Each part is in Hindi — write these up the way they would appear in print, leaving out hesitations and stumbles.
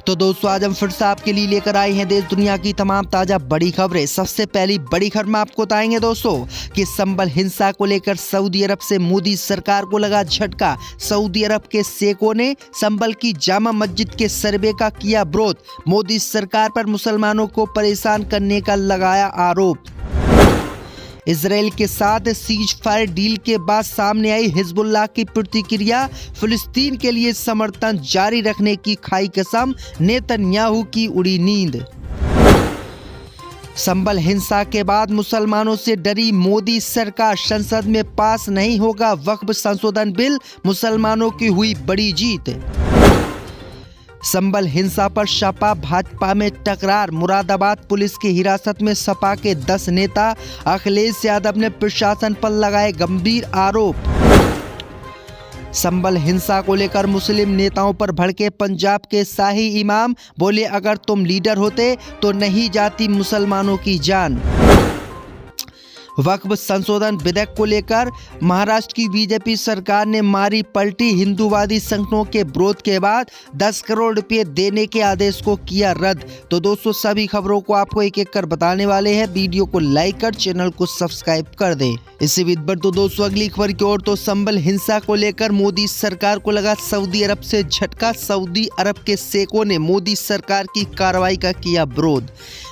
तो दोस्तों आज हम फिर से आपके लिए लेकर आए हैं देश दुनिया की तमाम ताजा बड़ी खबरें। सबसे पहली बड़ी खबर में आपको बताएंगे दोस्तों कि संभल हिंसा को लेकर सऊदी अरब से मोदी सरकार को लगा झटका। सऊदी अरब के शेखों ने संभल की जामा मस्जिद के सर्वे का किया विरोध। मोदी सरकार पर मुसलमानों को परेशान करने का लगाया आरोप। इजराइल के साथ सीज फायर डील के बाद सामने आई हिजबुल्लाह की प्रतिक्रिया। फिलिस्तीन के लिए समर्थन जारी रखने की खाई कसम, नेतन्याहू की उड़ी नींद। संभल हिंसा के बाद मुसलमानों से डरी मोदी सरकार, संसद में पास नहीं होगा वक्फ संशोधन बिल, मुसलमानों की हुई बड़ी जीत। संभल हिंसा पर सपा भाजपा में टकरार, मुरादाबाद पुलिस की हिरासत में सपा के 10 नेता। अखिलेश यादव ने प्रशासन पर लगाए गंभीर आरोप। संभल हिंसा को लेकर मुस्लिम नेताओं पर भड़के पंजाब के शाही इमाम, बोले अगर तुम लीडर होते तो नहीं जाती मुसलमानों की जान। वक्फ संशोधन विधेयक को लेकर महाराष्ट्र की बीजेपी सरकार ने मारी पलटी। हिंदूवादी संगठनों के विरोध के बाद 10 करोड़ रुपए देने के आदेश को किया रद्द। तो दोस्तों सभी खबरों को आपको एक एक कर बताने वाले हैं। वीडियो को लाइक कर चैनल को सब्सक्राइब कर दें। इसी बीच पर तो दोस्तों अगली खबर की ओर, तो संभल हिंसा को लेकर मोदी सरकार को लगा सऊदी अरब से झटका। सऊदी अरब के शेखों ने मोदी सरकार की कार्रवाई का किया विरोध।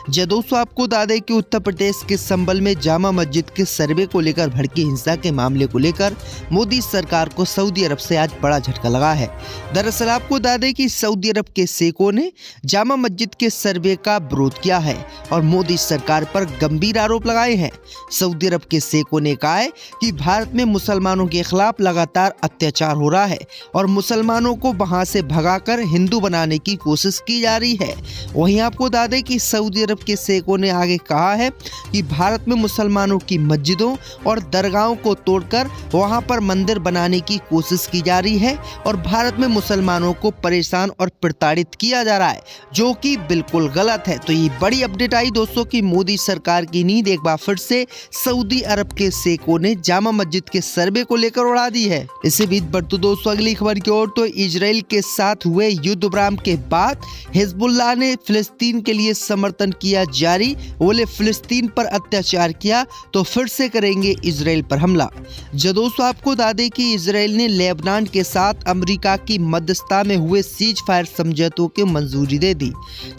दोस्तों आपको बता दें कि उत्तर प्रदेश के संभल में जामा मस्जिद के सर्वे को लेकर भड़की हिंसा के मामले को लेकर मोदी सरकार को सऊदी अरब से आज बड़ा झटका लगा है। दरअसल आपको बता दें कि सऊदी अरब के शेखों ने जामा मस्जिद के सर्वे का विरोध किया है और मोदी सरकार पर गंभीर आरोप लगाए हैं। सऊदी अरब के शेखों ने कहा है कि भारत में मुसलमानों के खिलाफ लगातार अत्याचार हो रहा है और मुसलमानों को वहां से भगाकर हिंदू बनाने की कोशिश की जा रही है। वहीं आपको बता दें कि सऊदी अरब के शेखों ने आगे कहा है कि भारत में मुसलमानों की मस्जिदों और दरगाहों को तोड़कर वहां पर मंदिर बनाने की कोशिश की जा रही है और भारत में मुसलमानों को परेशान और प्रताड़ित किया जा रहा है, जो कि बिल्कुल गलत है। तो ये बड़ी अपडेट आई दोस्तों कि मोदी सरकार की नींद एक बार फिर से सऊदी अरब के शेखों ने जामा मस्जिद के सर्वे को लेकर उड़ा दी है। इसी बीच बढ़ते दोस्तों अगली खबर की ओर, तो इजराइल के साथ हुए युद्ध विराम के बाद हिजबुल्लाह ने फिलिस्तीन के लिए समर्थन किया जारी। बोले फिलिस्तीन पर अत्याचार किया तो फिर से करेंगे इजराइल पर हमला। दोस्तों आपको बता दें कि इजराइल ने लेबनान के साथ अमेरिका की मध्यस्थता में हुए सीज फायर समझौतों को मंजूरी दे दी,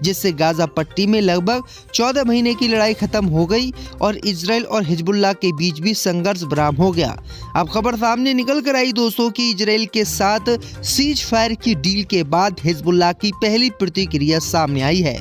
जिससे गाजा पट्टी में लगभग 14 महीने की लड़ाई खत्म हो गई और इजराइल और हिजबुल्लाह के बीच भी संघर्ष विराम हो गया। अब खबर सामने निकल कर आई दोस्तों कि इजराइल के साथ सीज फायर की डील के बाद हिजबुल्लाह की पहली प्रतिक्रिया सामने आई है।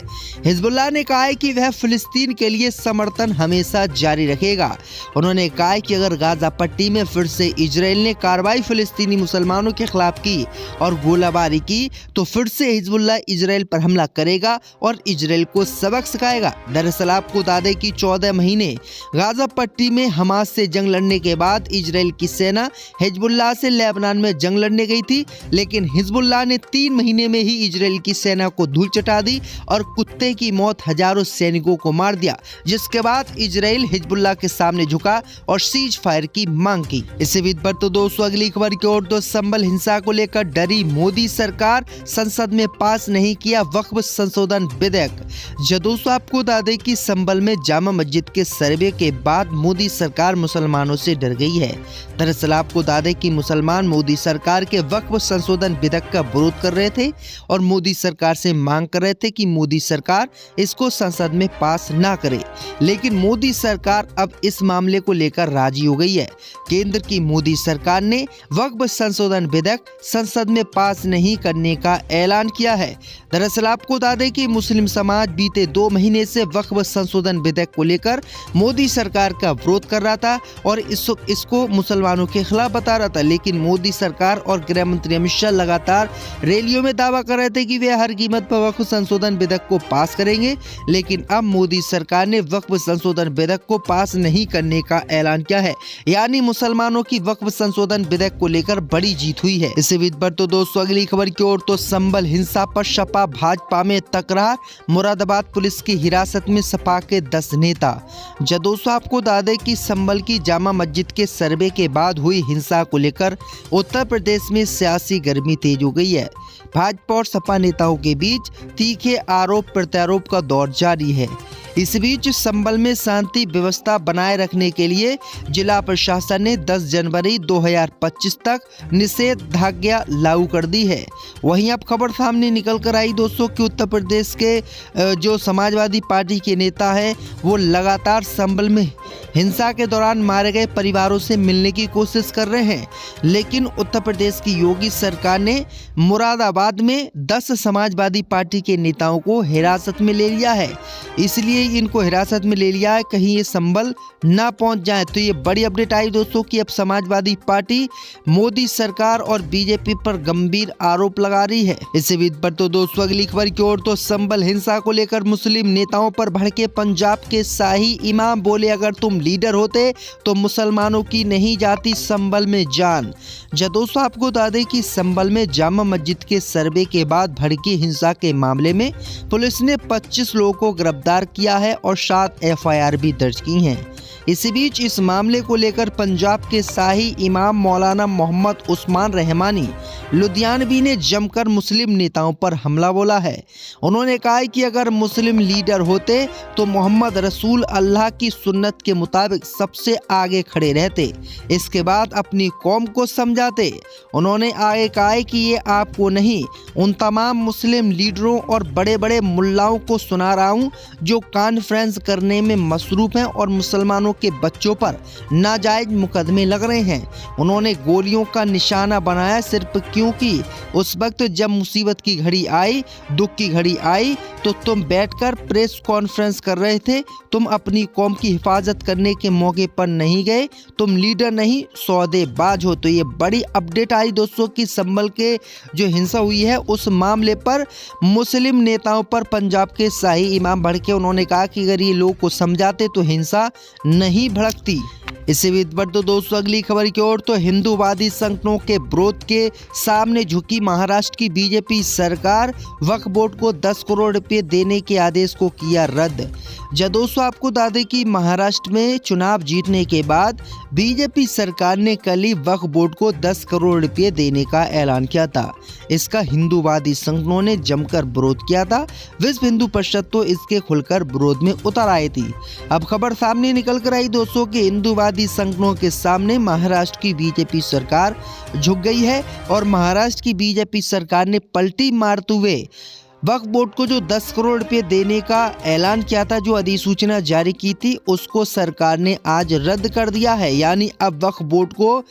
हिजबुल्लाह ने कहा है कि वह फिलिस्तीन के लिए समर्थन हमेशा जारी रखेगा। उन्होंने कहा है कि अगर गाजा पट्टी में फिर से इजराइल ने कार्रवाई फिलिस्तीनी मुसलमानों के खिलाफ की और गोलाबारी की तो फिर से हिजबुल्लाह इजराइल पर हमला करेगा और इजराइल को सबक सिखाएगा। दरअसल आपको बता दें कि 14 महीने गाजा पट्टी में हमास से जंग लड़ने के बाद इजराइल की सेना हिजबुल्लाह से लेबनान में जंग लड़ने गई थी, लेकिन हिजबुल्लाह ने 3 महीने में ही इजराइल की सेना को धूल चटा दी और कुत्ते की मौत हजारों सैनिकों को मार दिया, जिसके बाद इजराइल हिजबुल्लाह के सामने झुका और सीज फायर की मांग की। इसी बीच पर तो दोस्तों अगली खबर की ओर, तो संभल हिंसा को लेकर डरी मोदी सरकार, संसद में पास नहीं किया वक्फ संशोधन विधेयक। दोस्तों आपको बता दें कि संभल में जामा मस्जिद के सर्वे के बाद मोदी सरकार मुसलमानों से डर गई है। दरअसल आपको बता दें कि मुसलमान मोदी सरकार के वक्फ संशोधन विधेयक का विरोध कर रहे थे और मोदी सरकार से मांग कर रहे थे कि मोदी सरकार इसको संसद में पास ना करे, लेकिन मोदी सरकार अब इस मामले को लेकर राजी हो गई है। केंद्र की मोदी सरकार ने वक्फ संशोधन विधेयक संसद में पास नहीं करने का ऐलान किया है। दरअसल आपको बता दें कि मुस्लिम समाज बीते 2 महीने से वक्फ संशोधन विधेयक को लेकर मोदी सरकार का विरोध कर रहा था और इसको मुसलमानों के खिलाफ बता रहा था, लेकिन मोदी सरकार और गृह मंत्री अमित शाह लगातार रैलियों में दावा कर रहे थे कि वे हर कीमत पर वक्फ संशोधन विधेयक को पास करेंगे, लेकिन अब मोदी सरकार ने वक्फ संशोधन विधेयक को पास नहीं करने का ऐलान किया है। यानी मुसलमानों की वक्फ संशोधन विधेयक को लेकर बड़ी जीत हुई है। इसी बीच पर तो दोस्तों अगली खबर की ओर तो संभल हिंसा पर सपा भाजपा में तकरार, मुरादाबाद पुलिस की हिरासत में सपा के 10 नेता। दोस्तों आपको बता दें कि संभल की जामा मस्जिद के सर्वे के बाद हुई हिंसा को लेकर उत्तर प्रदेश में सियासी गर्मी तेज हो गई है। भाजपा और सपा नेताओं के बीच तीखे आरोप प्रत्यारोप का दौर जारी है। इस बीच संभल में शांति व्यवस्था बनाए रखने के लिए जिला प्रशासन ने 10 जनवरी 2025 तक निषेधाज्ञा लागू कर दी है। वहीं अब खबर सामने निकल कर आई दोस्तों कि उत्तर प्रदेश के जो समाजवादी पार्टी के नेता है वो लगातार संभल में हिंसा के दौरान मारे गए परिवारों से मिलने की कोशिश कर रहे हैं। लेकिन उत्तर प्रदेश की योगी सरकार ने मुरादाबाद में 10 समाजवादी पार्टी के नेताओं को हिरासत में ले लिया है। इसलिए इनको हिरासत में ले लिया है, कहीं ये संभल ना पहुंच जाए। तो ये बड़ी अपडेट आई दोस्तों कि अब समाजवादी पार्टी मोदी सरकार और बीजेपी पर गंभीर आरोप लगा रही है। इसी बीच पर तो दोस्तों अगली खबर की ओर तो संभल हिंसा को लेकर मुस्लिम नेताओं पर भड़के पंजाब के शाही इमाम, बोले अगर तुम लीडर होते तो मुसलमानों की नहीं जाती संभल में जान। दोस्तों आपको बता दें कि संभल में जामा मस्जिद के सर्वे के बाद भड़की हिंसा के मामले में पुलिस ने 25 लोगों को गिरफ्तार किया है और 7 एफआईआर भी दर्ज की हैं। इसी बीच इस मामले को लेकर पंजाब के शाही इमाम मौलाना मोहम्मद उस्मान रहमानी लुधियानवी ने जमकर मुस्लिम नेताओं पर हमला बोला है। उन्होंने कहा कि अगर मुस्लिम लीडर होते तो मोहम्मद रसूल अल्लाह की सुन्नत के मुताबिक सबसे आगे खड़े रहते, इसके बाद अपनी कौम को समझाते। उन्होंने आगे कहा कि ये आपको नहीं, उन तमाम मुस्लिम लीडरों और बड़े बड़े मुल्लाओं को सुना रहा हूँ जो कॉन्फ्रेंस करने में मसरूफ हैं और मुसलमानों के बच्चों पर नाजायज मुकदमे लग रहे हैं। उन्होंने गोलियों का निशाना बनाया सिर्फ क्योंकि उस वक्त जब मुसीबत की घड़ी आई, दुख की घड़ी आई, तो तुम बैठकर प्रेस कॉन्फ्रेंस कर रहे थे। तुम अपनी कौम की हिफाजत करने के मौके पर नहीं गए, तुम लीडर नहीं सौदेबाज हो। तो ये बड़ी अपडेट आई दोस्तों कि संभल के जो हिंसा हुई है उस मामले पर मुस्लिम नेताओं पर पंजाब के शाही इमाम भड़के। उन्होंने कहा कि अगर ये लोग को समझाते तो हिंसा नहीं भड़कती। इसी बीच पर तो दोस्तों अगली खबर की ओर तो हिंदूवादी संगठनों के विरोध के सामने झुकी महाराष्ट्र की बीजेपी सरकार, वक्फ बोर्ड को 10 करोड़ रुपए देने के आदेश को किया रद्द। दोस्तों आपको बता दें कि महाराष्ट्र में चुनाव जीतने के बाद बीजेपी सरकार ने कल ही वक्फ बोर्ड को 10 करोड़ रुपए देने का ऐलान किया था। इसका हिंदूवादी संगठनों ने जमकर विरोध किया था। विश्व हिंदू परिषद तो इसके खुलकर विरोध में उतर आई थी। अब खबर सामने निकल कर आई दोस्तों कि हिंदूवादी संगठनों के सामने महाराष्ट्र की बीजेपी सरकार झुक गई है और महाराष्ट्र की बीजेपी सरकार ने पलटी मारते हुए वक्फ बोर्ड को जो 10 करोड़ रुपए देने का ऐलान किया था, जो अधिसूचना जारी की थी, उसको सरकार ने आज रद्द कर दिया है। यानी अब वक्फ बोर्ड को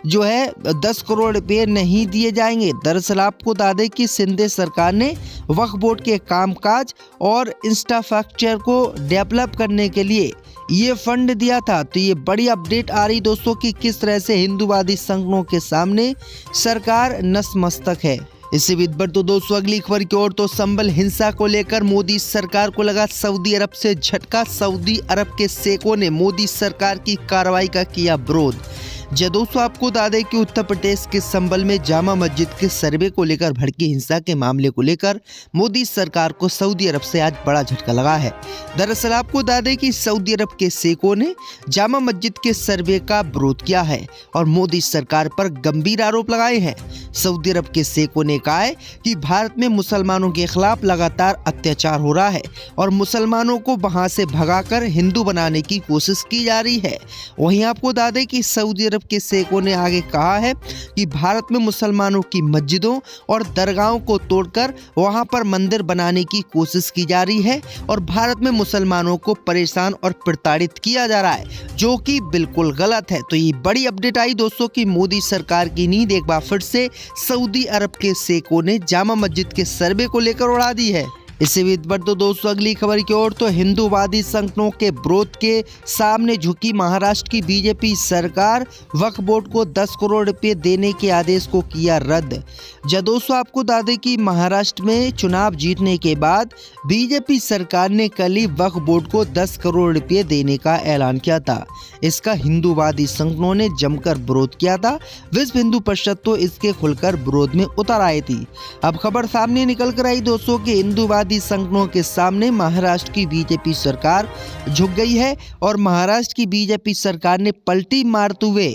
जो है 10 करोड़ रुपए नहीं दिए जाएंगे। दरअसल आपको बता दें कि सिंधे सरकार ने वक्फ बोर्ड के कामकाज और इंफ्रास्ट्रक्चर को डेवलप करने के लिए ये फंड दिया था। तो ये बड़ी अपडेट आ रही दोस्तों कि किस तरह से हिंदूवादी संगठनों के सामने सरकार नतमस्तक है। इसी बीच पर तो दोस्तों अगली खबर की ओर तो संभल हिंसा को लेकर मोदी सरकार को लगा सऊदी अरब से झटका। सऊदी अरब के शेखों ने मोदी सरकार की कार्रवाई का किया विरोध। दोस्तों आपको बता दें कि उत्तर प्रदेश के संभल में जामा मस्जिद के सर्वे को लेकर भड़की हिंसा के मामले को लेकर मोदी सरकार को सऊदी अरब से आज बड़ा झटका लगा है। दरअसल आपको बता दें कि सऊदी अरब के शेखों ने जामा मस्जिद के सर्वे का विरोध किया है और मोदी सरकार पर गंभीर आरोप लगाए हैं। सऊदी अरब के शेखों ने कहा है कि भारत में मुसलमानों के खिलाफ लगातार अत्याचार हो रहा है और मुसलमानों को वहां से भगाकर हिंदू बनाने की कोशिश की जा रही है। वहीं आपको बता दें कि सऊदी अरब के शेखों ने आगे कहा है कि भारत में मुसलमानों की मस्जिदों और दरगाहों को तोड़कर वहां पर मंदिर बनाने की कोशिश की जा रही है और भारत में मुसलमानों को परेशान और प्रताड़ित किया जा रहा है, जो कि बिल्कुल गलत है। तो ये बड़ी अपडेट आई दोस्तों कि मोदी सरकार की नींद एक बार फिर से सऊदी अरब के शेखों ने जामा मस्जिद के सर्वे को लेकर उड़ा दी है। इसी बीच पर तो दोस्तों अगली खबर की ओर, तो हिंदूवादी संगठनों के विरोध के सामने झुकी महाराष्ट्र की बीजेपी सरकार, वक्फ बोर्ड को 10 करोड़ रुपए देने के आदेश को किया रद्द। जब दोस्तों आपको बता दें कि महाराष्ट्र में चुनाव जीतने के बाद बीजेपी सरकार ने कल ही वक्फ बोर्ड को 10 करोड़ रुपए देने का ऐलान किया था। इसका हिंदूवादी संगठनों ने जमकर विरोध किया था। विश्व हिंदू परिषद तो इसके खुलकर विरोध में उतर आई थी। अब खबर सामने निकल कर आई दोस्तों कि हिंदूवादी संगठनों के सामने महाराष्ट्र की बीजेपी सरकार झुक गई है और महाराष्ट्र की बीजेपी सरकार ने पलटी मारते हुए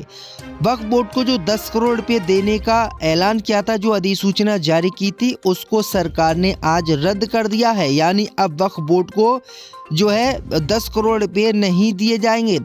वक्फ बोर्ड को जो 10 करोड़ रुपए देने का ऐलान किया था, जो अधिसूचना जारी की थी, उसको सरकार ने आज रद्द कर दिया है। यानी अब वक्फ बोर्ड को जो है 10 करोड़ रुपए नहीं दिए जाएंगे।